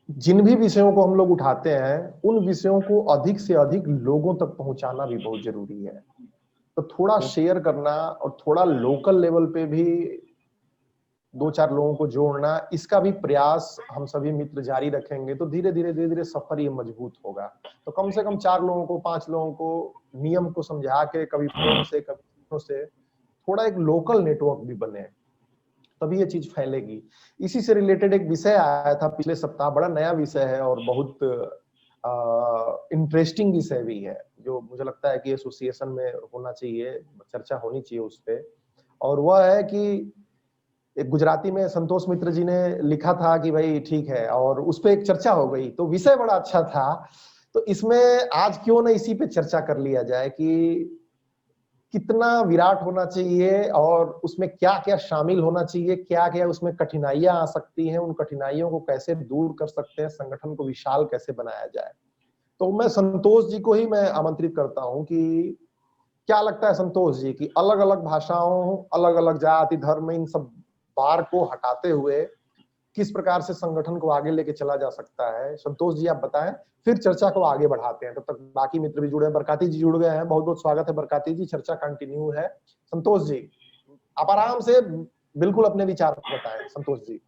जिन भी विषयों को हम लोग उठाते हैं, उन विषयों को अधिक से अधिक लोगों तक पहुंचाना भी बहुत जरूरी है। तो थोड़ा शेयर करना और थोड़ा लोकल लेवल पे भी 2-4 लोगों को जोड़ना, इसका भी प्रयास हम सभी मित्र जारी रखेंगे तो धीरे-धीरे सफर ये मजबूत होगा। तो कम से कम 4 लोगों को, 5 लोगों को नियम को समझा के कभी फोन से, कभी से थोड़ा एक लोकल नेटवर्क भी बने, तभी ये चीज फैलेगी। इसी से रिलेटेड एक विषय आया था पिछले सप्ताह, बड़ा नया विषय है और बहुत इंटरेस्टिंग विषय भी है, जो मुझे लगता है कि एसोसिएशन में होना चाहिए, चर्चा होनी चाहिए उस पे। और वह है कि एक गुजराती में संतोष मित्र जी ने लिखा था कि भाई ठीक है, और उस पर एक चर्चा हो गई, तो विषय बड़ा अच्छा था। तो इसमें आज क्यों ना इसी पे चर्चा कर लिया जाए कि कितना विराट होना चाहिए और उसमें क्या क्या शामिल होना चाहिए, क्या क्या उसमें कठिनाइयां आ सकती हैं, उन कठिनाइयों को कैसे दूर कर सकते हैं, संगठन को विशाल कैसे बनाया जाए। तो मैं संतोष जी को ही मैं आमंत्रित करता हूं कि क्या लगता है संतोष जी की अलग अलग भाषाओं, अलग अलग जाति धर्म, इन सब बार को हटाते हुए किस प्रकार से संगठन को आगे लेके चला जा सकता है? संतोष जी आप बताएं, फिर चर्चा को आगे बढ़ाते हैं। तब तक बाकी मित्र भी जुड़े हैं, बरकाती जी जुड़ गए हैं, बहुत बहुत स्वागत है बरकाती जी, चर्चा कंटिन्यू है। संतोष जी आप आराम से बिल्कुल अपने विचार बताएं। संतोष जी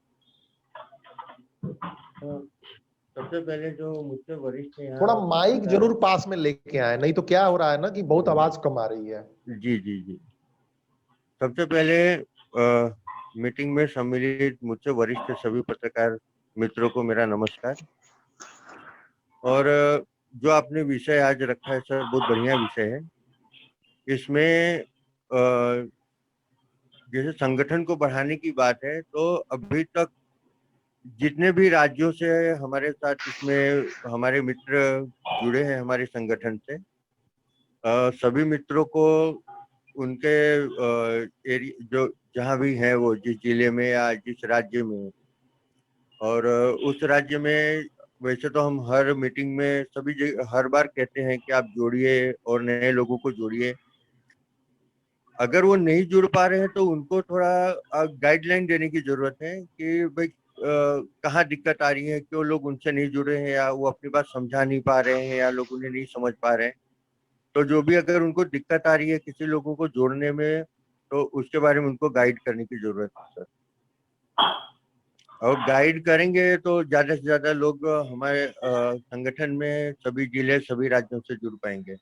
सबसे पहले जो मुझसे वरिष्ठ है, थोड़ा माइक जरूर पास में लेके आए, नहीं तो क्या हो रहा है ना कि बहुत आवाज कम आ रही है। जी जी जी। सबसे पहले मीटिंग में सम्मिलित मुझसे वरिष्ठ सभी पत्रकार मित्रों को मेरा नमस्कार। और जो आपने विषय आज रखा है सर, बहुत बढ़िया विषय है। इसमें जैसे संगठन को बढ़ाने की बात है, तो अभी तक जितने भी राज्यों से हमारे साथ इसमें हमारे मित्र जुड़े हैं हमारे संगठन से, सभी मित्रों को उनके एरिया जो जहाँ भी हैं, वो जिस जिले में या जिस राज्य में, और उस राज्य में वैसे तो हम हर मीटिंग में सभी हर बार कहते हैं कि आप जोड़िए और नए लोगों को जोड़िए। अगर वो नहीं जुड़ पा रहे हैं तो उनको थोड़ा गाइडलाइन देने की जरूरत है कि भाई कहाँ दिक्कत आ रही है, क्यों लोग उनसे नहीं जुड़े हैं, या वो अपनी बात समझा नहीं पा रहे हैं, या लोग उन्हें नहीं समझ पा रहे हैं। तो जो भी अगर उनको दिक्कत आ रही है किसी लोगों को जोड़ने में, तो उसके बारे में उनको गाइड करने की जरूरत है सर। और गाइड करेंगे तो ज्यादा से ज्यादा लोग हमारे संगठन में सभी जिले सभी राज्यों से जुड़ पाएंगे,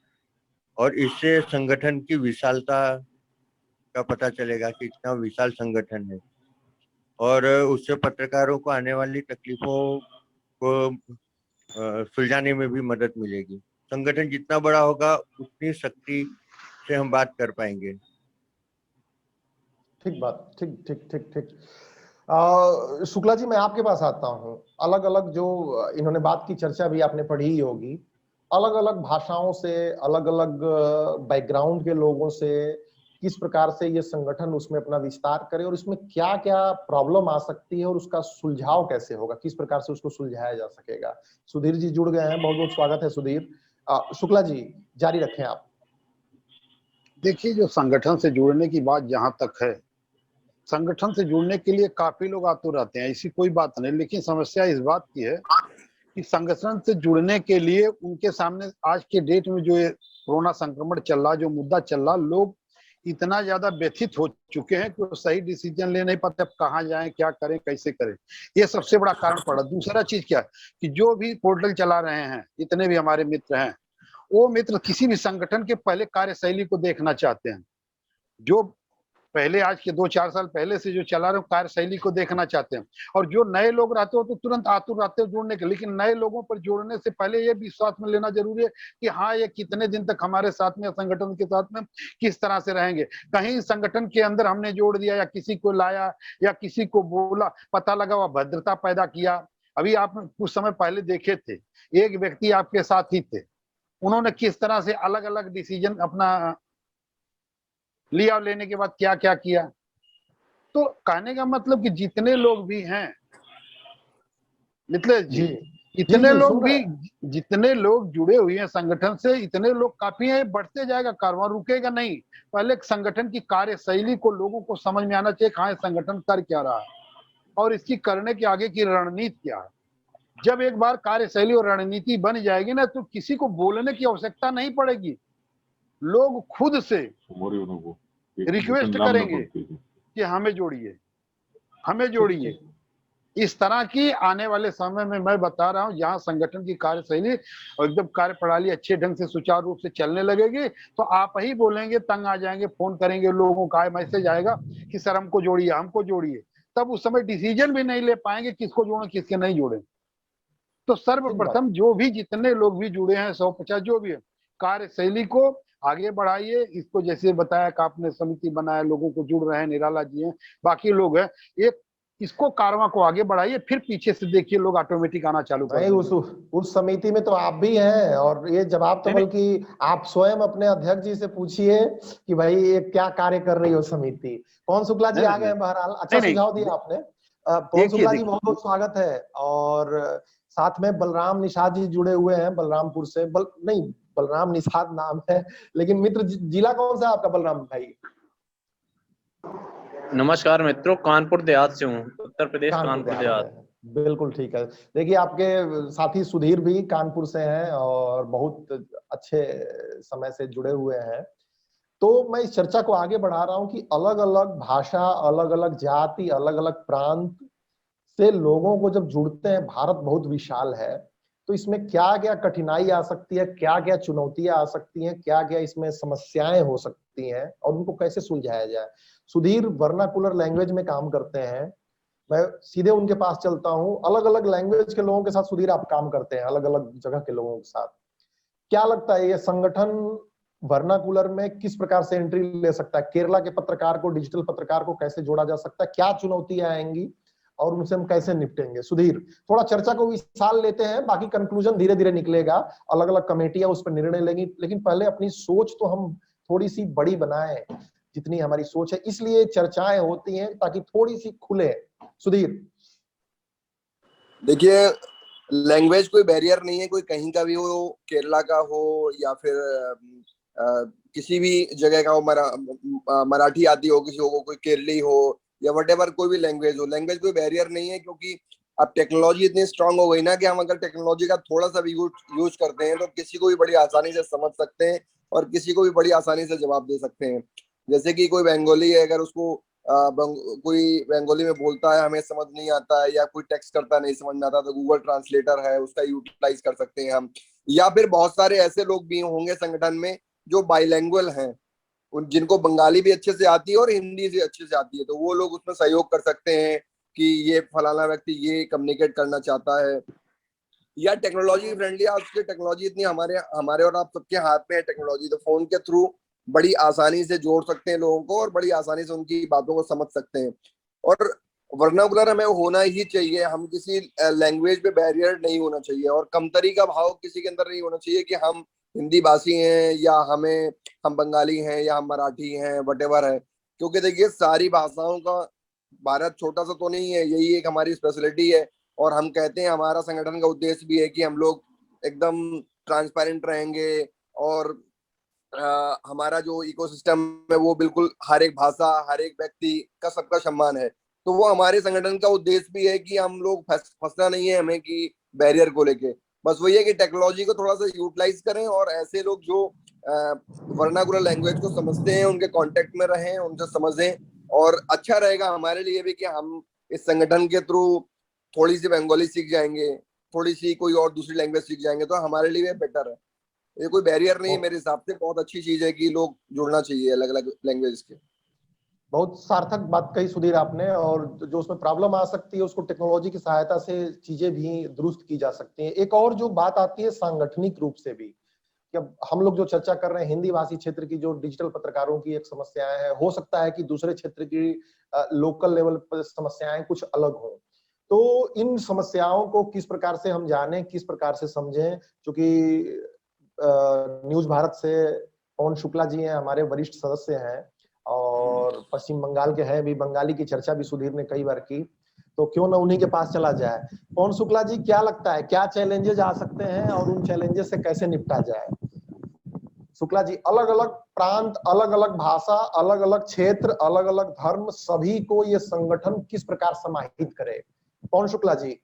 और इससे संगठन की विशालता का पता चलेगा कि इतना विशाल संगठन है, और उससे पत्रकारों को आने वाली तकलीफों को सुलझाने में भी मदद मिलेगी। संगठन जितना बड़ा होगा उतनी शक्ति से हम बात कर पाएंगे। ठीक बात, ठीक ठीक ठीक ठीक। शुक्ला जी मैं आपके पास आता हूँ। अलग अलग जो इन्होंने बात की, चर्चा भी आपने पढ़ी ही होगी, अलग अलग भाषाओं से, अलग अलग बैकग्राउंड के लोगों से किस प्रकार से ये संगठन उसमें अपना विस्तार करे और इसमें क्या क्या प्रॉब्लम आ सकती है और उसका सुलझाव कैसे होगा, किस प्रकार से उसको सुलझाया जा सकेगा। सुधीर जी जुड़ गए हैं, बहुत बहुत स्वागत है सुधीर। शुक्ला जी जारी रखें आप। देखिए, जो संगठन से जुड़ने की बात जहां तक है, संगठन से जुड़ने के लिए काफी लोग आतुर रहते हैं, ऐसी कोई बात नहीं। लेकिन समस्या इस बात की है कि संगठन से जुड़ने के लिए उनके सामने आज के डेट में जो ये कोरोना संक्रमण चल रहा, जो मुद्दा चल रहा, लोग इतना ज्यादा व्यथित हो चुके हैं कि वो सही डिसीजन ले नहीं पाते, अब कहाँ जाएं, क्या करें, कैसे करें। ये सबसे बड़ा कारण पड़ा। दूसरा चीज क्या है कि जो भी पोर्टल चला रहे हैं, जितने भी हमारे मित्र हैं, वो मित्र किसी भी संगठन के पहले कार्यशैली को देखना चाहते हैं। जो पहले आज के 2-4 साल पहले से जो चला रहे हो कार्यशैली को देखना चाहते हैं। और जो नए लोग रहते हो तो तुरंत आतुर रहते हो जोड़ने के। लेकिन नए लोगों पर जोड़ने से पहले ये विश्वास में लेना जरूरी है कि हाँ, ये कितने दिन तक हमारे साथ में, संगठन के साथ में किस तरह से रहेंगे। कहीं संगठन के अंदर हमने जोड़ दिया या किसी को लाया या किसी को बोला, पता लगा वह भद्रता पैदा किया। अभी आप कुछ समय पहले देखे थे, एक व्यक्ति आपके साथ ही थे, उन्होंने किस तरह से अलग अलग डिसीजन अपना लिया, लेने के बाद क्या क्या किया। तो कहने का मतलब कि जितने लोग भी हैं मिथिलेश जी, इतने लोग भी, जितने लोग जुड़े हुए हैं संगठन से, इतने लोग काफी हैं। बढ़ते जाएगा, कारवां रुकेगा नहीं। पहले संगठन की कार्यशैली को लोगों को समझ में आना चाहिए, कहाँ संगठन कर क्या रहा है और इसकी करने के आगे की रणनीति क्या है। जब एक बार कार्यशैली और रणनीति बन जाएगी ना, तो किसी को बोलने की आवश्यकता नहीं पड़ेगी। लोग खुद से रिक्वेस्ट करेंगे कि हमें जोड़िए, हमें जोड़िए। इस तरह की आने वाले समय में मैं बता रहा हूं, जहां संगठन की कार्यशैली और एकदम कार्य प्रणाली अच्छे ढंग से सुचारू रूप से चलने लगेगी, तो आप ही बोलेंगे, तंग आ जाएंगे, फोन करेंगे लोगों का मैसेज आएगा कि सर हमको जोड़िए, हमको जोड़िए। तब उस समय डिसीजन भी नहीं ले पाएंगे किसको जोड़े किसके नहीं जोड़े। तो सर्वप्रथम जो भी जितने लोग भी जुड़े हैं 150 जो भी है, कार्यशैली को आगे बढ़ाइए। इसको जैसे बताया कि आपने समिति बनाया, लोगों को जुड़ रहे हैं, निराला जी हैं, बाकी लोग हैं, एक इसको कारवां को आगे बढ़ाइए, फिर पीछे से देखिए लोग ऑटोमेटिक आना चालू कर देंगे। उस समिति में तो आप भी हैं, और ये जवाब तो बल्कि आप स्वयं अपने अध्यक्ष जी से पूछिए कि भाई ये क्या कार्य कर रही हो समिति। पवन शुक्ला जी आ गए हैं, बहरहाल अच्छा सुझाव दिया आपने। पवन शुक्ला जी बहुत बहुत स्वागत है। और साथ में बलराम निषाद जी जुड़े हुए हैं बलरामपुर से। बलराम निषाद नाम है, लेकिन मित्र जिला कौन सा है आपका बलराम भाई? नमस्कार मित्रों, कानपुर देहात से हूँ, उत्तर प्रदेश कानपुर देहात। बिल्कुल ठीक है। देखिए आपके साथी सुधीर भी कानपुर से हैं और बहुत अच्छे समय से जुड़े हुए हैं। तो मैं इस चर्चा को आगे बढ़ा रहा हूं कि अलग अलग भाषा, अलग अलग जाति, अलग अलग प्रांत से लोगों को जब जुड़ते हैं, भारत बहुत विशाल है, तो इसमें क्या क्या कठिनाई आ सकती है, क्या क्या चुनौतियां आ सकती हैं, क्या क्या इसमें समस्याएं हो सकती हैं और उनको कैसे सुलझाया जाए। सुधीर वर्नाकुलर लैंग्वेज में काम करते हैं, मैं सीधे उनके पास चलता हूं। अलग अलग लैंग्वेज के लोगों के साथ सुधीर आप काम करते हैं, अलग अलग जगह के लोगों के साथ। क्या लगता है ये संगठन वर्नाकुलर में किस प्रकार से एंट्री ले सकता है? केरला के पत्रकार को, डिजिटल पत्रकार को कैसे जोड़ा जा सकता है? क्या चुनौतियां आएंगी और उनसे हम कैसे निपटेंगे? सुधीर, थोड़ा चर्चा को विशाल लेते हैं, बाकी कंक्लूजन धीरे धीरे निकलेगा, अलग अलग कमेटियां उस पर निर्णय लेंगी, लेकिन पहले अपनी सोच तो हम थोड़ी सी बड़ी बनाएं जितनी हमारी सोच है। इसलिए चर्चाएं होती हैं ताकि थोड़ी सी खुले। सुधीर, देखिए लैंग्वेज कोई बैरियर नहीं है, कोई कहीं का भी हो, केरला का हो या फिर किसी भी जगह का हो, मराठी आती हो किसी को, कोई केरली हो या व्हाटएवर कोई भी लैंग्वेज हो, लैंग्वेज कोई बैरियर नहीं है। क्योंकि अब टेक्नोलॉजी इतनी स्ट्रांग हो गई ना कि हम अगर टेक्नोलॉजी का थोड़ा सा भी यूज करते हैं तो किसी को भी बड़ी आसानी से समझ सकते हैं और किसी को भी बड़ी आसानी से जवाब दे सकते हैं। जैसे कि कोई बंगाली है, अगर उसको कोई बंगाली में बोलता है, हमें समझ नहीं आता है, या कोई टेक्स्ट करता नहीं समझ में आता, तो गूगल ट्रांसलेटर है, उसका यूटिलाइज कर सकते हैं हम। या फिर बहुत सारे ऐसे लोग भी होंगे संगठन में जो बाइलैंग्वेज हैं, जिनको बंगाली भी अच्छे से आती है और हिंदी से अच्छे से आती है, तो वो लोग उसमें सहयोग कर सकते हैं कि ये फलाना व्यक्ति ये कम्युनिकेट करना चाहता है। या टेक्नोलॉजी फ्रेंडली, आज की टेक्नोलॉजी इतनी हमारे और आप सबके हाथ में है टेक्नोलॉजी, तो फोन के थ्रू बड़ी आसानी से जोड़ सकते हैं लोगों को और बड़ी आसानी से उनकी बातों को समझ सकते हैं। और वर्नाकुलर हमें होना ही चाहिए, हम किसी लैंग्वेज पे बैरियर नहीं होना चाहिए और कमतरी का भाव किसी के अंदर नहीं होना चाहिए कि हम हिंदी भाषी हैं या हम बंगाली हैं या हम मराठी हैं, व्हाटएवर है। क्योंकि देखिए सारी भाषाओं का भारत छोटा सा तो नहीं है, यही एक हमारी स्पेशलिटी है। और हम कहते हैं, हमारा संगठन का उद्देश्य भी है कि हम लोग एकदम ट्रांसपेरेंट रहेंगे और हमारा जो इकोसिस्टम है वो बिल्कुल हर एक भाषा, हर एक व्यक्ति का सबका सम्मान है। तो वो हमारे संगठन का उद्देश्य भी है कि हम लोग फंसना नहीं है हमें कि बैरियर को लेके। बस वही है कि टेक्नोलॉजी को थोड़ा सा यूटिलाइज करें और ऐसे लोग जो वर्नाकुलर लैंग्वेज को समझते हैं उनके कांटेक्ट में रहें, उनसे समझें। और अच्छा रहेगा हमारे लिए भी कि हम इस संगठन के थ्रू थोड़ी सी बंगाली सीख जाएंगे, थोड़ी सी कोई और दूसरी लैंग्वेज सीख जाएंगे, तो हमारे लिए बेटर है। ये कोई बैरियर नहीं है मेरे हिसाब से, बहुत अच्छी चीज है कि लोग जुड़ना चाहिए अलग अलग लैंग्वेज के। बहुत सार्थक बात कही सुधीर आपने, और जो उसमें प्रॉब्लम आ सकती है उसको टेक्नोलॉजी की सहायता से चीजें भी दुरुस्त की जा सकती हैं। एक और जो बात आती है सांगठनिक रूप से भी, कि अब हम लोग जो चर्चा कर रहे हैं हिंदी भाषी क्षेत्र की जो डिजिटल पत्रकारों की एक समस्याएं है, हो सकता है कि दूसरे क्षेत्र की लोकल लेवल पर समस्याएं कुछ अलग हों। तो इन समस्याओं को किस प्रकार से हम जानें, किस प्रकार से समझें, क्योंकि न्यूज भारत से पवन शुक्ला जी हैं, हमारे वरिष्ठ सदस्य हैं और पश्चिम बंगाल के हैं भी, बंगाली की चर्चा भी सुधीर ने कई बार की, तो क्यों ना उन्हीं के पास चला जाए। पवन शुक्ला जी, क्या लगता है क्या चैलेंजेस आ सकते हैं और उन चैलेंजेस से कैसे निपटा जाए? शुक्ला जी, अलग अलग प्रांत, अलग अलग भाषा, अलग अलग क्षेत्र, अलग अलग धर्म, सभी को ये संगठन किस प्रकार समाहित करे? पवन शुक्ला जी।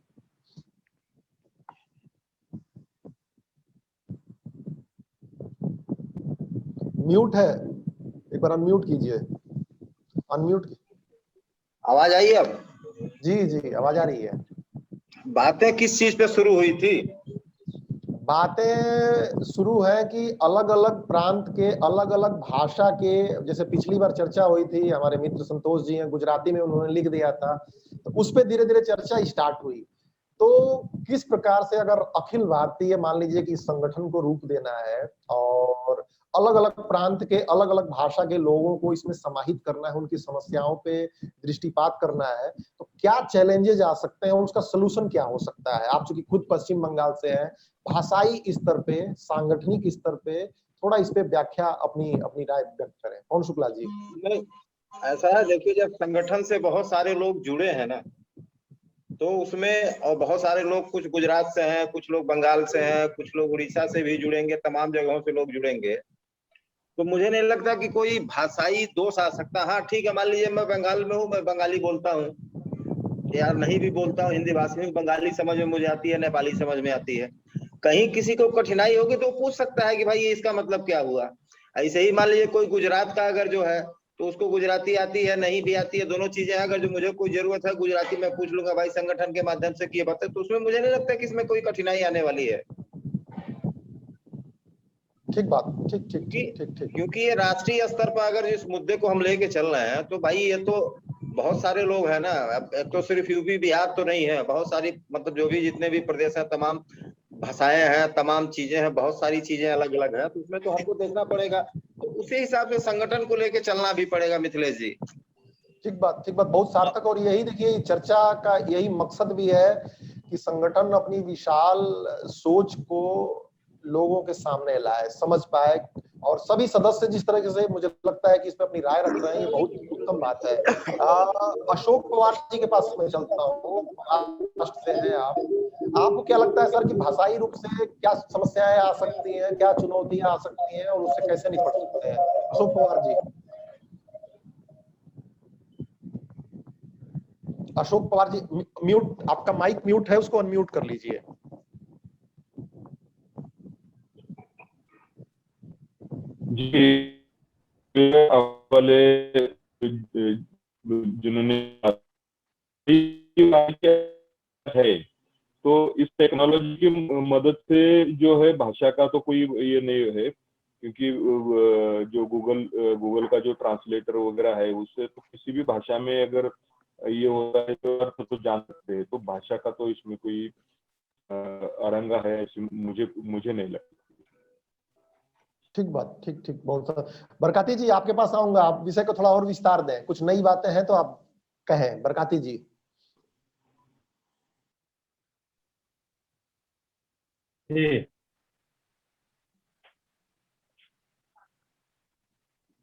म्यूट है, एक बार अनम्यूट कीजिए, अनम्यूट। आवाज आई अब? जी जी आवाज आ रही है। बातें किस चीज पे शुरू हुई थी? बातें शुरू है कि अलग अलग प्रांत के अलग अलग भाषा के, जैसे पिछली बार चर्चा हुई थी, हमारे मित्र संतोष जी हैं, गुजराती में उन्होंने लिख दिया था, तो उस पे धीरे धीरे चर्चा स्टार्ट हुई। तो किस प्रकार से अगर अखिल भारतीय मान लीजिए कि इस संगठन को रूप देना है और अलग अलग प्रांत के अलग अलग भाषा के लोगों को इसमें समाहित करना है, उनकी समस्याओं पे दृष्टिपात करना है, तो क्या चैलेंजेस आ सकते हैं, उसका सोल्यूशन क्या हो सकता है? आप चूंकि खुद पश्चिम बंगाल से हैं, भाषाई स्तर पे, सांगठनिक स्तर पे थोड़ा इस पे व्याख्या अपनी अपनी राय व्यक्त करें। पवन शुक्ला जी। नहीं, ऐसा है, देखिए, जब संगठन से बहुत सारे लोग जुड़े हैं ना, तो उसमें और बहुत सारे लोग, कुछ गुजरात से हैं, कुछ लोग बंगाल से हैं, कुछ लोग उड़ीसा से भी जुड़ेंगे, तमाम जगहों से लोग जुड़ेंगे, तो मुझे नहीं लगता कि कोई भाषाई दोष आ सकता। हाँ ठीक है, मान लीजिए मैं बंगाल में हूँ, मैं बंगाली बोलता हूँ, यार नहीं भी बोलता हूँ हिंदी भाषा में, बंगाली समझ में मुझे आती है, नेपाली समझ में आती है, कहीं किसी को कठिनाई होगी तो पूछ सकता है कि भाई ये इसका मतलब क्या हुआ। ऐसे ही मान लीजिए कोई गुजरात का अगर जो है, तो उसको गुजराती आती है, नहीं भी आती है, दोनों चीजें हैं, अगर जो मुझे कोई जरूरत है गुजराती में पूछ लूंगा भाई संगठन के माध्यम से किए बातें, तो उसमें मुझे नहीं लगता कि इसमें कोई कठिनाई आने वाली है। ठीक बात, ठीक ठीक ठीक ठीक ठीक। क्योंकि ये राष्ट्रीय स्तर पर अगर इस मुद्दे को हम लेके चल रहे हैं, तो भाई ये तो बहुत सारे लोग हैं ना, अब तो सिर्फ यूपी बिहार तो नहीं है, बहुत सारी, मतलब जो भी जितने भी प्रदेश हैं, तमाम भाषाएं हैं, तमाम चीजें हैं, बहुत सारी चीजें अलग अलग हैं, तो उसमें तो हमको देखना पड़ेगा, तो उसी हिसाब से संगठन को लेके चलना भी पड़ेगा मिथिलेश जी। ठीक बात, ठीक बात, बहुत सार्थक। और यही देखिए चर्चा का यही मकसद भी है कि संगठन अपनी विशाल सोच को लोगों के सामने लाए, समझ पाए, और सभी सदस्य जिस तरह से मुझे लगता है कि इस पे अपनी राय रख रहे हैं, ये बहुत उत्तम बात है। अशोक पवार जी के पास मैं चलता हूँ, महाराष्ट्र से हैं आप, आपको क्या लगता है सर कि भाषाई रूप से क्या समस्याएं आ सकती हैं, क्या चुनौतियां आ सकती हैं और उससे कैसे निपट सकते हैं? अशोक पवार जी। अशोक पवार जी म्यूट, आपका माइक म्यूट है, उसको अनम्यूट कर लीजिए। जी, वाले जिन्होंने है, तो इस टेक्नोलॉजी की मदद से जो है भाषा का तो कोई ये नहीं है, क्योंकि जो गूगल का जो ट्रांसलेटर वगैरह है, उससे तो किसी भी भाषा में अगर ये होता है तो अर्थ तो जान सकते हैं, तो भाषा का तो इसमें कोई अरंगा है मुझे नहीं लगता। ठीक बात, ठीक ठीक, बहुत। बरकाती जी आपके पास आऊंगा, आप विषय को थोड़ा और विस्तार दें, कुछ नई बातें हैं तो आप कहें, बरकाती जी। जी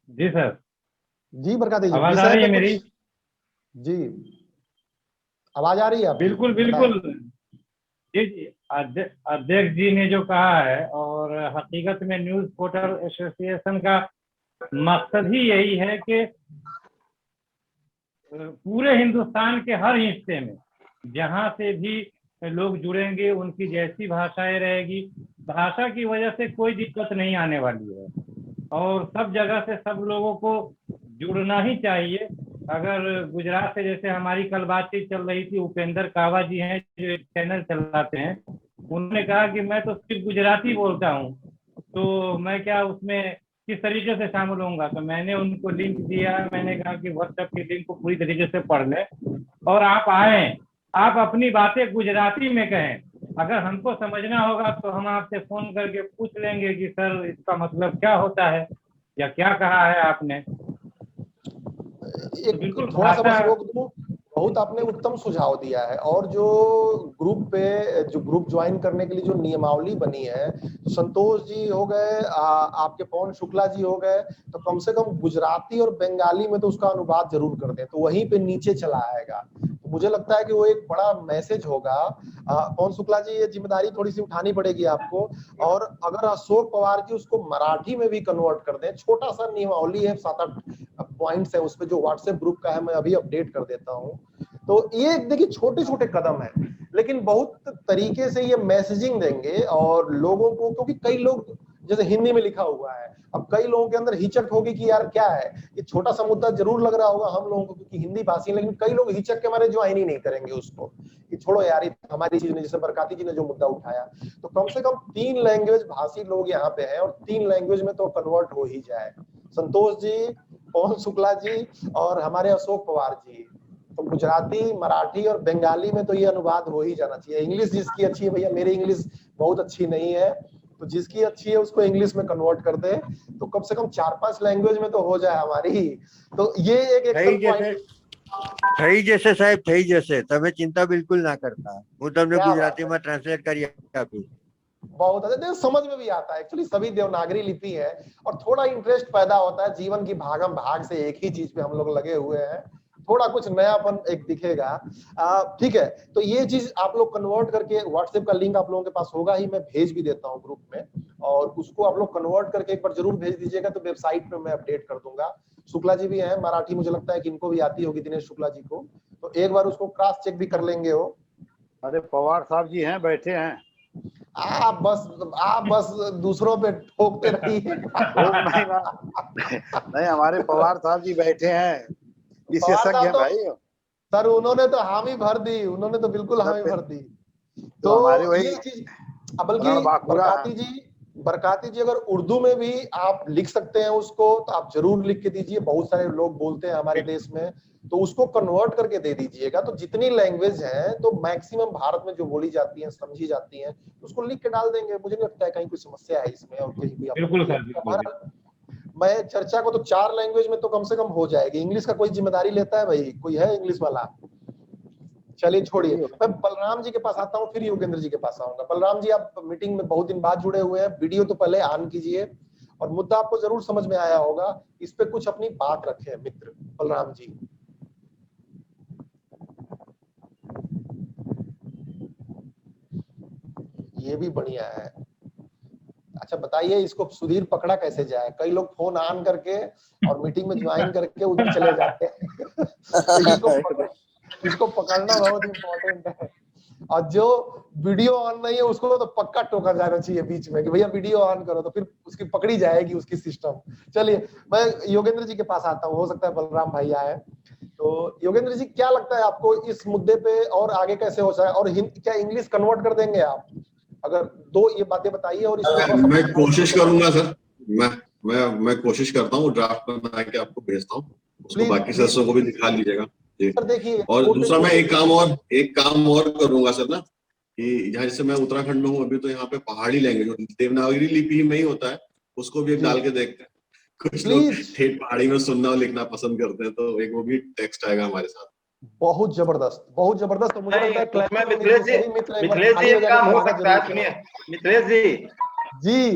जी सर, जी बरकाती जी, आवाज आ विषय रही पे है कुछ। मेरी? जी आवाज आ रही है आपकी? बिल्कुल बिल्कुल। जी जी, अध्यक्ष जी ने जो कहा है, और हकीकत में न्यूज पोर्टल एसोसिएशन का मकसद ही यही है कि पूरे हिंदुस्तान के हर हिस्से में जहां से भी लोग जुड़ेंगे, उनकी जैसी भाषाएं रहेगी, भाषा की वजह से कोई दिक्कत नहीं आने वाली है, और सब जगह से सब लोगों को जुड़ना ही चाहिए। अगर गुजरात से, जैसे हमारी कल बातचीत चल रही थी, उपेंद्र कावा जी हैं जो एक चैनल चलाते हैं, उन्होंने कहा कि मैं तो सिर्फ गुजराती बोलता हूँ, तो मैं क्या उसमें किस तरीके से शामिल होऊंगा? तो मैंने उनको लिंक दिया, मैंने कहा कि व्हाट्सएप की लिंक को पूरी तरीके से पढ़ लें और आप आए, आप अपनी बातें गुजराती में कहें, अगर हमको समझना होगा तो हम आपसे फोन करके पूछ लेंगे कि सर इसका मतलब क्या होता है या क्या कहा है आपने। एक बिल्कुल थोड़ा सा बस भाषा। रोक दूं, बहुत आपने उत्तम सुझाव दिया है। और जो ग्रुप ज्वाइन करने के लिए जो नियमावली बनी है, तो संतोष जी हो गए, आपके पवन शुक्ला जी हो गए, तो कम से कम गुजराती और बंगाली में तो उसका अनुवाद जरूर कर दें, तो वहीं पे नीचे चला आएगा। तो मुझे लगता है कि वो एक बड़ा मैसेज होगा। पवन शुक्ला जी, ये जिम्मेदारी थोड़ी सी उठानी पड़ेगी आपको। और अगर अशोक पवार जी उसको मराठी में भी कन्वर्ट कर दें, छोटा सा नियमावली है, 7-8 पॉइंट्स है उस पे, जो व्हाट्सएप ग्रुप का है, मैं अभी अपडेट कर देता हूँ। तो ये देखिए छोटे छोटे कदम है, लेकिन बहुत तरीके से ये मैसेजिंग देंगे और लोगों को, क्योंकि कई लोग जैसे हिंदी में लिखा हुआ है। अब कई लोगों के अंदर हिचक होगी कि यार क्या है, ये छोटा सा मुद्दा जरूर लग रहा होगा हम लोगों को क्योंकि हिंदी भाषी, लेकिन कई लोग हिचक के मारे ज्वाइन ही नहीं करेंगे उसको, कि छोड़ो यार ये हमारी चीज नहीं। जैसे बरकाती जी ने जो मुद्दा उठाया, तो कम से कम 3 लैंग्वेज भाषी लोग यहाँ पे हैं और 3 लैंग्वेज में तो कन्वर्ट हो ही जाए। संतोष जी, पवन शुक्ला जी और हमारे अशोक पवार जी, तो गुजराती, मराठी और बंगाली में तो ये अनुवाद हो ही जाना चाहिए। इंग्लिश जिसकी अच्छी है, भैया मेरी इंग्लिश बहुत अच्छी नहीं है, तो जिसकी अच्छी है उसको इंग्लिश में कन्वर्ट कर दे, तो कम से कम 4-5 लैंग्वेज में तो हो जाए हमारी। तो ये एक एक्शन पॉइंट થઈ જશે સાહેબ, થઈ જશે, તમે ચિંતા બિલકુલ ના કરતા, હું તમને क्या बात ગુજરાતીમાં ટ્રાન્સલેટ કરી આપીશ। बहुत अच्छा, समझ में भी आता है। एक्चुअली सभी देवनागरी लिपि है और थोड़ा इंटरेस्ट पैदा होता है। जीवन की भागम भाग से एक ही चीज पे हम लोग लगे हुए हैं, थोड़ा कुछ नयापन एक दिखेगा। ठीक है, तो ये चीज आप लोग कन्वर्ट करके, व्हाट्सएप का लिंक आप लोगों के पास होगा ही, मैं भेज भी देता हूँ ग्रुप में, और उसको आप लोग कन्वर्ट करके एक बार जरूर भेज दीजिएगा, तो वेबसाइट पे मैं अपडेट कर दूंगा। शुक्ला जी भी हैं, मराठी मुझे लगता है कि इनको भी आती होगी, दिनेश शुक्ला जी को, तो एक बार उसको क्रॉस चेक भी कर लेंगे वो। अरे पवार साहब जी हैं, बैठे हैं। आप बस दूसरों पे ठोकते रहिए। नहीं, हमारे पवार साहब जी बैठे हैं, विशेषज्ञ हैं भाई। सर उन्होंने तो हामी भर दी, उन्होंने तो बिल्कुल हामी भर दी। तो हमारी वही ये चीज, बल्कि बरकाती जी अगर उर्दू में भी आप लिख सकते हैं उसको, तो आप जरूर लिख के दीजिए। बहुत सारे लोग बोलते हैं हमारे देश में, तो उसको कन्वर्ट करके दे दीजिएगा। तो जितनी लैंग्वेज है तो मैक्सिमम भारत में जो बोली जाती है, समझी जाती है, उसको लिख के डाल देंगे। मुझे नहीं लगता है कहीं कोई समस्या है इसमें, और कहीं भी बिल्कुल सर, मैं चर्चा को तो 4 लैंग्वेज में तो कम से कम हो जाएगी। इंग्लिश का कोई जिम्मेदारी लेता है भाई? कोई है इंग्लिश वाला? चलिए छोड़िए, मैं बलराम जी के पास आता हूँ, फिर योगेंद्र जी के पास आऊंगा। बलराम जी, आप मीटिंग में बहुत दिन बाद जुड़े हुए हैं, वीडियो तो पहले ऑन कीजिए, और मुद्दा आपको जरूर समझ में आया होगा। इस पे कुछ अपनी बात रखे मित्र बलराम जी। ये भी बढ़िया है। अच्छा बताइए, इसको सुधीर पकड़ा कैसे जाए? कई लोग फोन ऑन करके और मीटिंग में ज्वाइन करके उधर चले जाते हैं। इसको पकड़ना बहुत इंपॉर्टेंट है। और जो वीडियो ऑन नहीं है उसको तो पक्का टोका जाना चाहिए बीच में कि भैया वीडियो ऑन करो, तो फिर उसकी पकड़ी जाएगी उसकी सिस्टम। चलिए मैं योगेंद्र जी के पास आता हूँ, हो सकता है बलराम भाई आए। तो योगेंद्र जी, क्या लगता है आपको इस मुद्दे पे और आगे कैसे हो सकता है? और क्या इंग्लिश कन्वर्ट कर देंगे आप? अगर 2 ये बातें बताइए। और मैं कोशिश करूंगा सर, मैं कोशिश करता हूँ, ड्राफ्ट बना के आपको भेजता हूँ, उसको बाकी सदस्यों को भी दिखा लीजिएगा जी। देखिए, और दूसरा मैं एक काम और करूंगा सर ना, कि यहाँ जैसे मैं उत्तराखंड में हूँ अभी, तो यहाँ पे पहाड़ी लैंग्वेज देवनागरी लिपि में ही होता है, उसको भी एक डाल के देखते हैं। कुछ लोग ठेठ पहाड़ी में सुनना और लिखना पसंद करते हैं, तो एक वो भी टेक्स्ट आएगा हमारे साथ। बहुत जबरदस्त, बहुत जबरदस्त। तो मुझे लगता है मिथिलेश जी एक काम हो सकता है, सुनिए मिथिलेश जी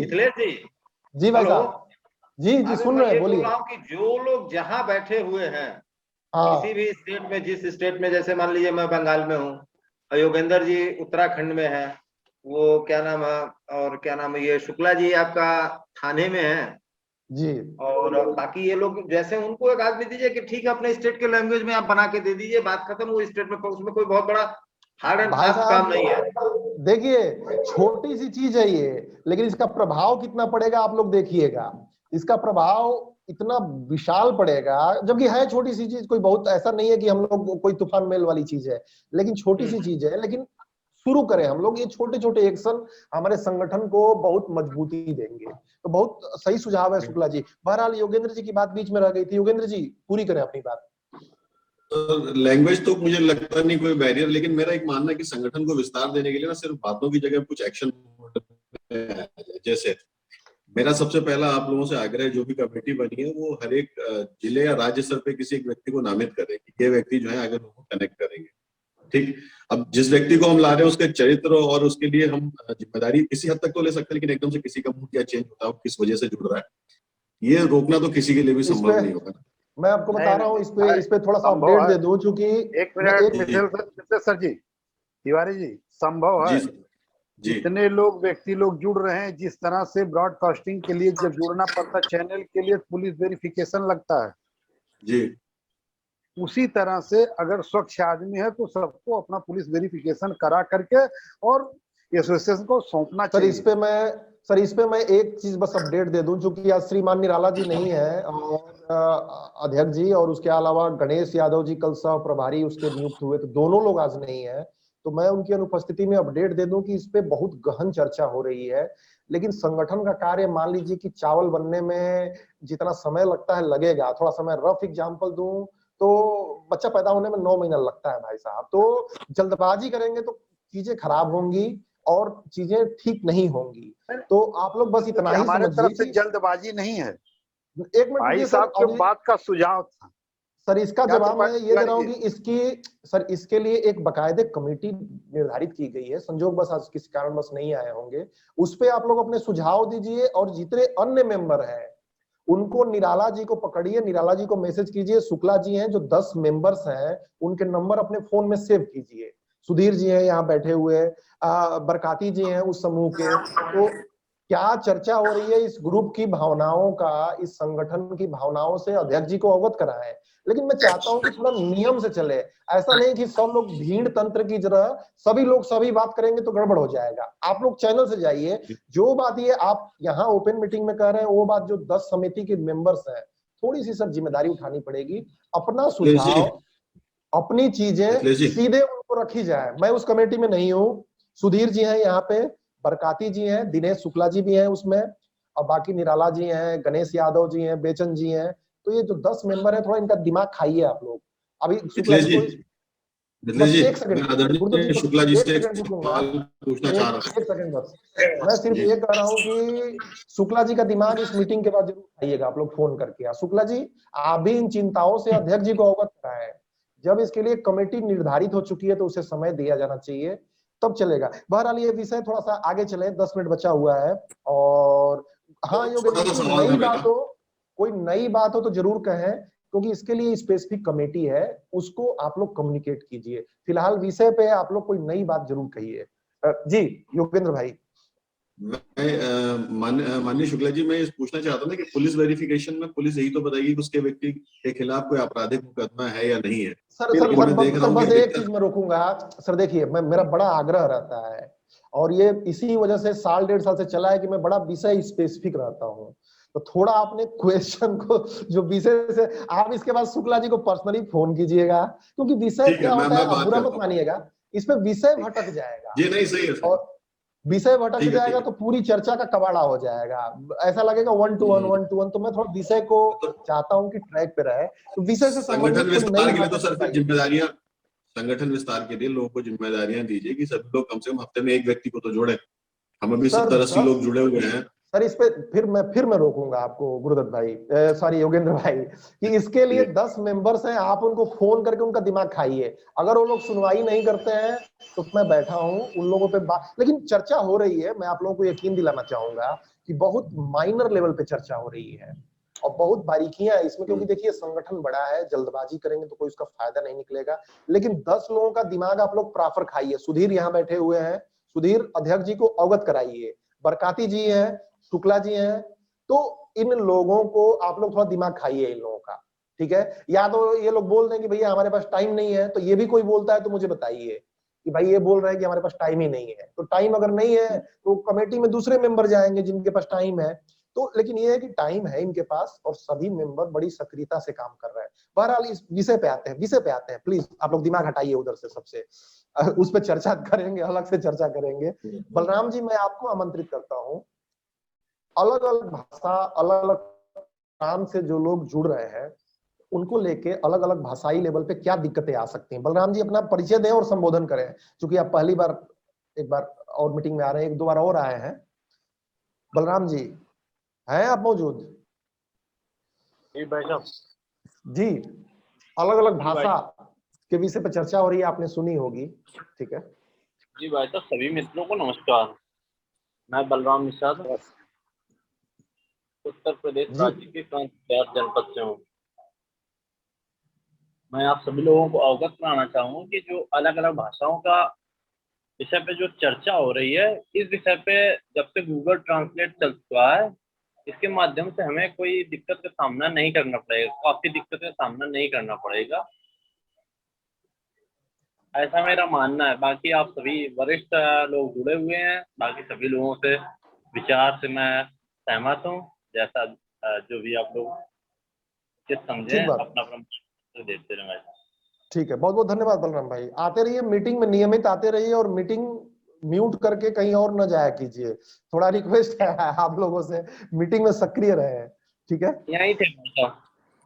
जी भाई साहब, जी सुन रहे हैं, बोलिए। कि जो लोग जहाँ बैठे हुए हैं, किसी भी स्टेट में, जिस स्टेट में, जैसे मान लीजिए मैं बंगाल में हूँ, योगेंद्र जी उत्तराखंड में है, वो क्या नाम है, और क्या नाम है, ये शुक्ला जी आपका थाने में है जी, और बाकी ये लोग, जैसे उनको एक आदमी दीजिए कि ठीक है अपने स्टेट के लैंग्वेज में आप बना के दे दीजिए, बात खत्म। वो स्टेट में, उसमें कोई बहुत बड़ा हार्ड एंड फास्ट काम नहीं है। देखिए छोटी सी चीज है ये, लेकिन इसका प्रभाव कितना पड़ेगा आप लोग देखिएगा। इसका प्रभाव इतना विशाल पड़ेगा, जबकि है छोटी सी चीज, कोई बहुत ऐसा नहीं है कि हम लोग कोई तूफान मेल वाली चीज है, लेकिन छोटी सी चीज है। लेकिन शुरू करें हम लोग, ये छोटे छोटे एक्शन हमारे संगठन को बहुत मजबूती देंगे। तो बहुत सही सुझाव है शुक्ला जी। बहरहाल योगेंद्र जी की बात बीच में रह गई थी, योगेंद्र जी पूरी करें अपनी बात। लैंग्वेज तो मुझे लगता नहीं कोई बैरियर, लेकिन मेरा एक मानना है कि संगठन को विस्तार देने के लिए ना सिर्फ बातों की जगह कुछ एक्शन, जैसे मेरा सबसे पहला आप लोगों से आग्रह है, जो भी कमेटी बनी है वो हर एक जिले या राज्य स्तर पे किसी एक व्यक्ति को नामित करे कि ये व्यक्ति जो है आगे लोगों को कनेक्ट करेंगे। ठीक, अब जिस व्यक्ति को हम ला रहे हैं उसके चरित्र और उसके लिए हम जिम्मेदारी किसी हद तक तो ले सकते हैं, लेकिन एकदम से किसी का मूड क्या चेंज होता है, किस वजह से जुड़ रहा है, ये रोकना तो किसी के लिए भी संभव नहीं होगा। मैं आपको बता रहा हूँ, इस पे थोड़ा सा अपडेट दे दूं, चूंकि एक मिनट सर जी, तिवारी जी, संभव है जितने लोग व्यक्ति लोग जुड़ रहे हैं, जिस तरह से ब्रॉडकास्टिंग के लिए जब जुड़ना पड़ता चैनल के लिए पुलिस वेरिफिकेशन लगता है जी, उसी तरह से अगर स्वच्छ आदमी है तो सबको अपना पुलिस वेरिफिकेशन करा करके और एसोसिएशन को सौंपना चाहिए। इस पे मैं सर इस पे मैं एक चीज बस अपडेट दे दूं, चूंकि आज श्रीमान निराला जी नहीं है और अध्यक्ष जी, और उसके अलावा गणेश यादव जी कल सह प्रभारी उसके नियुक्त हुए, तो दोनों लोग आज नहीं है। तो मैं उनकी अनुपस्थिति में अपडेट दे दूं कि इस पे बहुत गहन चर्चा हो रही है। लेकिन संगठन का कार्य, मान लीजिए कि चावल बनने में जितना समय लगता है लगेगा, थोड़ा समय रफ एग्जाम्पल दूं तो बच्चा पैदा होने में 9 महीना लगता है भाई साहब। तो जल्दबाजी करेंगे तो चीजें खराब होंगी और चीजें ठीक नहीं होंगी। तो आप लोग बस इतना ही हमारे तरफ से समझिए। जल्दबाजी नहीं है, एक मिनट भाई रुकिए साहब सर, के बात का सुझाव था। सर इसका क्या जवाब मैं ये दे रहा हूँ त्रिपाठी कि सर इसके लिए एक बाकायदे कमेटी निर्धारित की गई है। संजोग बस आज किसी कारणवश नहीं आए होंगे, उस पे आप लोग अपने सुझाव दीजिए, और जितने अन्य मेंबर हैं उनको निराला जी को पकड़िए, निराला जी को मैसेज कीजिए। शुक्ला जी हैं जो 10 मेंबर्स हैं, उनके नंबर अपने फोन में सेव कीजिए। सुधीर जी हैं यहाँ बैठे हुए, बरकाती जी हैं उस समूह के। तो क्या चर्चा हो रही है इस ग्रुप की भावनाओं का, इस संगठन की भावनाओं से अध्यक्ष जी को अवगत कराएं। लेकिन मैं चाहता हूं कि थोड़ा नियम से चले, ऐसा नहीं कि सब लोग भीड़ तंत्र की तरह सभी लोग सभी बात करेंगे तो गड़बड़ हो जाएगा। आप लोग चैनल से जाइए, जो बात ये आप यहाँ ओपन मीटिंग में कह रहे हैं वो बात जो 10 समिति के मेंबर्स हैं, थोड़ी सी सर जिम्मेदारी उठानी पड़ेगी। अपना सुझाव, अपनी चीजें सीधे उनको रखी जाए। मैं उस कमेटी में नहीं हूँ, सुधीर जी हैं यहाँ पे, बरकाती जी हैं, दिनेश शुक्ला जी भी हैं उसमें, और बाकी निराला जी हैं, गणेश यादव जी हैं, बेचन जी हैं। तो ये जो 10 मेंबर है, थोड़ा इनका दिमाग खाइए आप लोग। अभी शुक्ला जी को बस एक सेकंड, गुरुदत्त जी शुक्ला जी एक से सेकंड रुकूंगा, पूछना चाह रहा एक सेकंड बस। मैं सिर्फ ये कह रहा हूँ कि शुक्ला जी का दिमाग इस मीटिंग के बाद जरूर खाइएगा आप लोग फोन करके। शुक्ला जी आप भी इन चिंताओं से अध्यक्ष जी को अवगत कराएं। जब इसके लिए कमेटी निर्धारित हो चुकी है तो उसे समय दिया जाना चाहिए, तब चलेगा। बहरहाल ये विषय थोड़ा सा आगे चले, 10 मिनट बचा हुआ है। और हाँ योगेंद्र, कोई नई बात हो तो जरूर कहें, क्योंकि इसके लिए स्पेसिफिक कमेटी है, उसको आप लोग कम्युनिकेट कीजिए। फिलहाल विषय पे आप लोग कोई नई बात जरूर कहिए। जी योगेंद्र भाई। माननीय शुक्ला जी, मैं ये पूछना चाहता हूँ कि पुलिस वेरिफिकेशन में पुलिस यही तो बताएगी कि उसके व्यक्ति के खिलाफ कोई आपराधिक मुकदमा है या नहीं है। सर बस एक चीज मैं रोकूंगा। सर देखिए, मेरा बड़ा आग्रह रहता है, और ये इसी वजह से साल 1.5 साल से चला है कि मैं बड़ा विषय स्पेसिफिक रहता हूँ। तो थोड़ा आपने क्वेश्चन को जो विषय से, आप इसके बाद शुक्ला जी को पर्सनली फोन कीजिएगा, क्योंकि विषय क्या होता है, आप बुरा मत मानिएगा, इस पे विषय भटक जाएगा। जी नहीं, सही है। और विषय भटक जाएगा तो पूरी चर्चा का कबाड़ा हो जाएगा, ऐसा लगेगा 1 to 1। तो मैं थोड़ा विषय को चाहता हूँ कि ट्रैक पे रहे। तो विषय से संगठन विस्तार के लिए तो सर फिर जिम्मेदारियां, संगठन विस्तार के लिए लोगों को जिम्मेदारियां दीजिए कि सभी लोग कम से कम हफ्ते में एक व्यक्ति को तो जोड़े। हम अभी 70-80 लोग जुड़े हुए हैं सर। इस पे फिर मैं रोकूंगा आपको गुरुदत्त भाई, सॉरी योगेंद्र भाई, कि इसके लिए 10 मेंबर्स हैं, आप उनको फोन करके उनका दिमाग खाइए। अगर वो लोग सुनवाई नहीं करते हैं तो मैं बैठा हूं उन लोगों पे बात, लेकिन चर्चा हो रही है। मैं आप लोगों को यकीन दिलाना चाहूंगा कि बहुत माइनर लेवल पे चर्चा हो रही है और बहुत बारीकियां है इसमें, क्योंकि देखिए संगठन बड़ा है, जल्दबाजी करेंगे तो कोई उसका फायदा नहीं निकलेगा। लेकिन 10 लोगों का दिमाग आप लोग प्रॉपर खाइए। सुधीर यहाँ बैठे हुए हैं, सुधीर अध्यक्ष जी को अवगत कराइए, बरकाती जी हैं, शुक्ला जी हैं। तो इन लोगों को आप लोग थोड़ा दिमाग खाइए इन लोगों का, ठीक है। या तो ये लोग बोल दें कि भैया हमारे पास टाइम नहीं है, तो ये भी कोई बोलता है तो मुझे बताइए कि भाई ये बोल रहे हैं कि हमारे पास टाइम ही नहीं है। तो टाइम अगर नहीं है तो कमेटी में दूसरे मेंबर जाएंगे जिनके पास टाइम है। तो लेकिन ये है कि टाइम है इनके पास और सभी मेंबर बड़ी सक्रियता से काम कर रहे हैं। बहरहाल इस विषय पे आते हैं, प्लीज आप लोग दिमाग हटाइए उधर से, सबसे उस पर चर्चा करेंगे, अलग से चर्चा करेंगे। बलराम जी, मैं आपको आमंत्रित करता हूँ। अलग अलग भाषा, अलग अलग काम से जो लोग जुड़ रहे हैं उनको लेके अलग अलग भाषाई लेवल पे क्या दिक्कतें आ सकती हैं। बलराम जी अपना परिचय दें और संबोधन करें, क्योंकि आप पहली बार एक बार और मीटिंग में आ रहे हैं, 1-2 बार और आए हैं। बलराम जी हैं आप मौजूद? जी भाई साहब। जी, अलग अलग भाषा के विषय पर चर्चा हो रही है, आपने सुनी होगी, ठीक है जी भाई साहब। सभी मित्रों को नमस्कार। मैं बलराम निषाद उत्तर प्रदेश राज्य के कानपुर जनपद से हूँ। मैं आप सभी लोगों को अवगत कराना चाहूँगा कि जो अलग अलग भाषाओं का विषय पे जो चर्चा हो रही है, इस विषय पे जब से गूगल ट्रांसलेट चल चुका है, इसके माध्यम से हमें कोई दिक्कत का सामना नहीं करना पड़ेगा, काफी दिक्कत का सामना नहीं करना पड़ेगा, ऐसा मेरा मानना है। बाकी आप सभी वरिष्ठ लोग जुड़े हुए हैं, बाकी सभी लोगों से विचार से मैं सहमत हूँ। जैसा जो भी आप लोग उचित समझे ठीक बात। अपना अपना देते रहेंगे। ठीक है, बहुत बहुत धन्यवाद बलराम भाई। आते रहिए मीटिंग में, नियमित आते रहिए और मीटिंग म्यूट करके कहीं और न जाया कीजिए। थोड़ा रिक्वेस्ट है आप लोगों से, मीटिंग में सक्रिय रहे। ठीक है, यहीं थे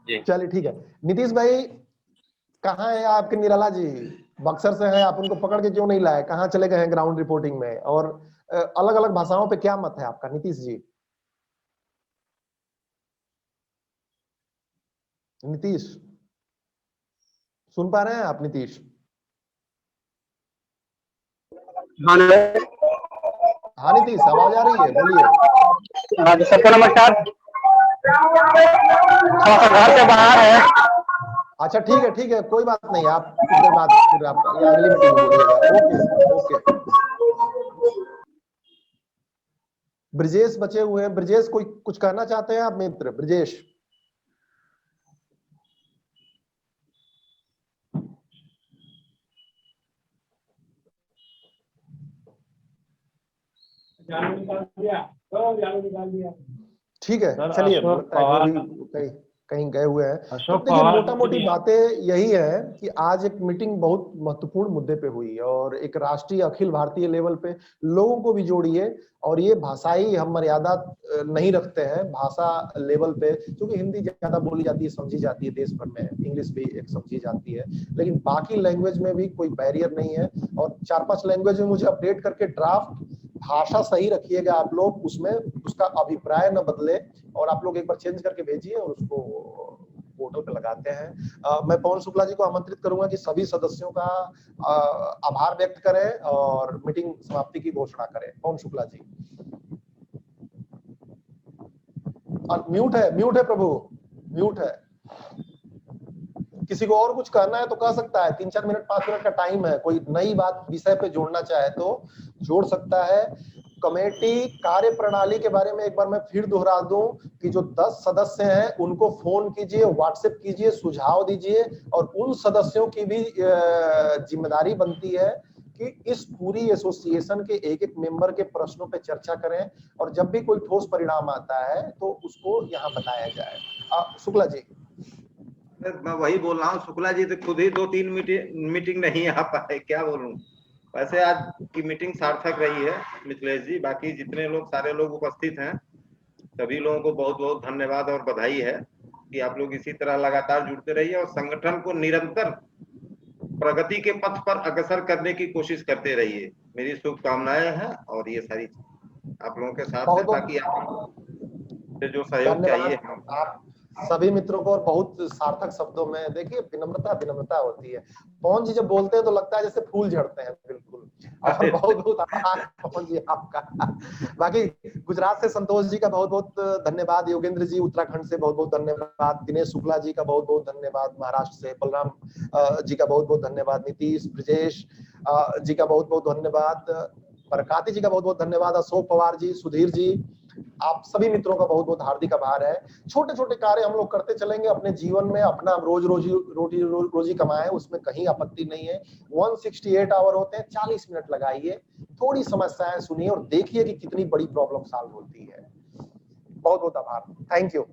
जी। चलिए ठीक है। नीतीश भाई कहाँ है आपके? निराला जी बक्सर से हैं, आप उनको पकड़ के क्यों नहीं लाए? कहाँ चले गए हैं ग्राउंड रिपोर्टिंग में? और अलग अलग भाषाओं पे क्या मत है आपका नीतीश जी? नीतीश सुन पा रहे हैं आप नीतीश? हाँ नीतीश, आवाज आ रही है, बोलिए। सबको नमस्कार। थोड़ा सा घर से बाहर है। अच्छा ठीक है, कोई बात नहीं, आप कुछ देर बाद फिर आप या अगली मीटिंग में बोलिएगा। ओके। ब्रजेश बचे हुए हैं। ब्रजेश कोई कुछ कहना चाहते हैं आप मित्र? ब्रजेश ठीक है, चलिए, लगता है कि अभी कहीं गए हुए हैं। तो देखिए, मोटा मोटी बातें यही है कि आज एक मीटिंग बहुत महत्वपूर्ण मुद्दे पे हुई और एक राष्ट्रीय अखिल भारतीय लेवल पे लोगों को भी जोड़ी है। और ये भाषाई हम मर्यादा नहीं रखते हैं भाषा लेवल पे, क्योंकि हिंदी ज्यादा बोली जाती है, समझी जाती है देश भर में, इंग्लिश भी एक समझी जाती है, लेकिन बाकी लैंग्वेज में भी कोई बैरियर नहीं है। और 4-5 लैंग्वेज में मुझे अपडेट करके ड्राफ्ट भाषा सही रखिएगा आप लोग, उसमें उसका अभिप्राय न बदले, और आप लोग एक बार चेंज करके भेजिए और उसको पोर्टल पे लगाते हैं। मैं पवन शुक्ला जी को आमंत्रित करूंगा कि सभी सदस्यों का आभार व्यक्त करें और मीटिंग समाप्ति की घोषणा करें। पवन शुक्ला जी म्यूट है प्रभु, म्यूट है। किसी को और कुछ कहना है तो कह सकता है, 3-4 मिनट 5 मिनट का टाइम है। कोई नई बात विषय पे जोड़ना चाहे तो जोड़ सकता है। कमेटी कार्य प्रणाली के बारे में एक बार मैं फिर दोहरा दूं कि जो 10 सदस्य हैं उनको फोन कीजिए, व्हाट्सएप कीजिए, सुझाव दीजिए, और उन सदस्यों की भी जिम्मेदारी बनती है कि इस पूरी एसोसिएशन के एक मेंबर के प्रश्नों पे चर्चा करें, और जब भी कोई ठोस परिणाम आता है तो उसको यहाँ बताया जाए। शुक्ला जी। मैं वही बोल रहा हूँ, शुक्ला जी तो खुद ही 2-3 मीटिंग नहीं आ पाए, क्या बोलूं। वैसे आज की मीटिंग सार्थक रही है मिथिलेश जी। बाकी जितने लोग, सारे लोग उपस्थित हैं, सभी लोगों को बहुत बहुत धन्यवाद और बधाई है कि आप लोग इसी तरह लगातार जुड़ते रहिए और संगठन को निरंतर प्रगति के पथ पर अग्रसर करने की कोशिश करते रहिए। मेरी शुभकामनाएं हैं और ये सारी आप लोगों के साथ है, ताकि आप जो सहयोग चाहिए आप सभी मित्रों को। और बहुत सार्थक शब्दों में देखिए, विनम्रता होती है। पवन जी जब बोलते हैं तो लगता है जैसे फूल झड़ते हैं, बिल्कुल। और बहुत बहुत आभार पवन जी आपका। बाकी गुजरात से संतोष जी का बहुत बहुत धन्यवाद, योगेंद्र जी उत्तराखंड से बहुत बहुत धन्यवाद, दिनेश शुक्ला जी का बहुत बहुत धन्यवाद, महाराष्ट्र से बलराम जी का बहुत बहुत धन्यवाद, नीतीश ब्रजेश जी का बहुत बहुत धन्यवाद, प्रकाति जी का बहुत बहुत धन्यवाद, अशोक पवार जी, सुधीर जी, आप सभी मित्रों का बहुत बहुत हार्दिक आभार है। छोटे छोटे कार्य हम लोग करते चलेंगे अपने जीवन में, अपना रोजी कमाएं, उसमें कहीं आपत्ति नहीं है। 168 आवर होते हैं, 40 मिनट लगाइए, थोड़ी समस्याएं सुनिए और देखिए कि कितनी बड़ी प्रॉब्लम सॉल्व होती है। बहुत बहुत आभार। Thank you.